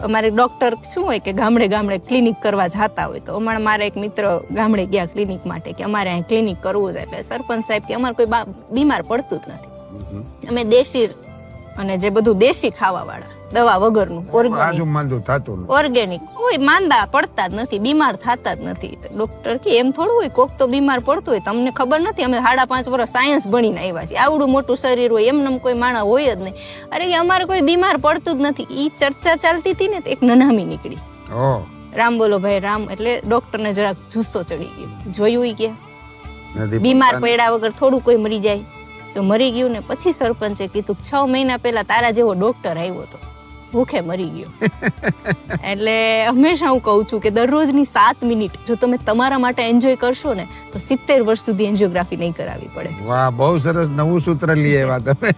અમારે ડોક્ટર શું હોય કે ગામડે ગામડે ક્લિનિક કરવા જતા હોય, તો અમારે મારા એક મિત્ર ગામડે ગયા ક્લિનિક માટે કે અમારે અહીં ક્લિનિક કરવું છે, એટલે સરપંચ સાહેબ કે અમારે કોઈ બીમાર પડતું જ નથી, અમે દેશી અને જે બધું દેશી ખાવા વાળા, દવા વગરનું ઓર્ગેનિક કોઈ માંદા પડતા જ નથી, બીમાર થતા જ નથી. ડોક્ટર કે એમ થોડું હોય, કોક તો બીમાર પડતું હોય, તમને ખબર નથી, અમે 5.5 વર્ષ સાયન્સ ભણીને આવ્યા છીએ, આવડું મોટું શરીર હોય, એમને કોઈ માણસ હોય જ નહીં. અરે કે અમારે કોઈ બીમાર પડતું જ નથી. ઈ ચર્ચા ચાલતી હતી ને, એક નનામી નીકળી, રામ બોલો ભાઈ રામ, એટલે ડોક્ટર ને જરાક જુસ્સો ચડી ગયો. જોયું કે બીમાર પડ્યા વગર થોડું કોઈ મરી જાય? જો મરી ગયું ને પછી સરપંચે કીધું 6 મહિના પહેલા તારા જેવો ડોક્ટર આવ્યો હતો, ભૂખે મરી ગયો. એટલે હંમેશા હું કહું છું કે દરરોજની 7 મિનિટ જો તમે તમારા માટે એન્જોય કરશો ને, તો 70 વર્ષ સુધી એન્જિયોગ્રાફી નહીં કરાવવી પડે. વાહ, બહુ સરસ નવું સૂત્ર લઈ આવ્યા તમે.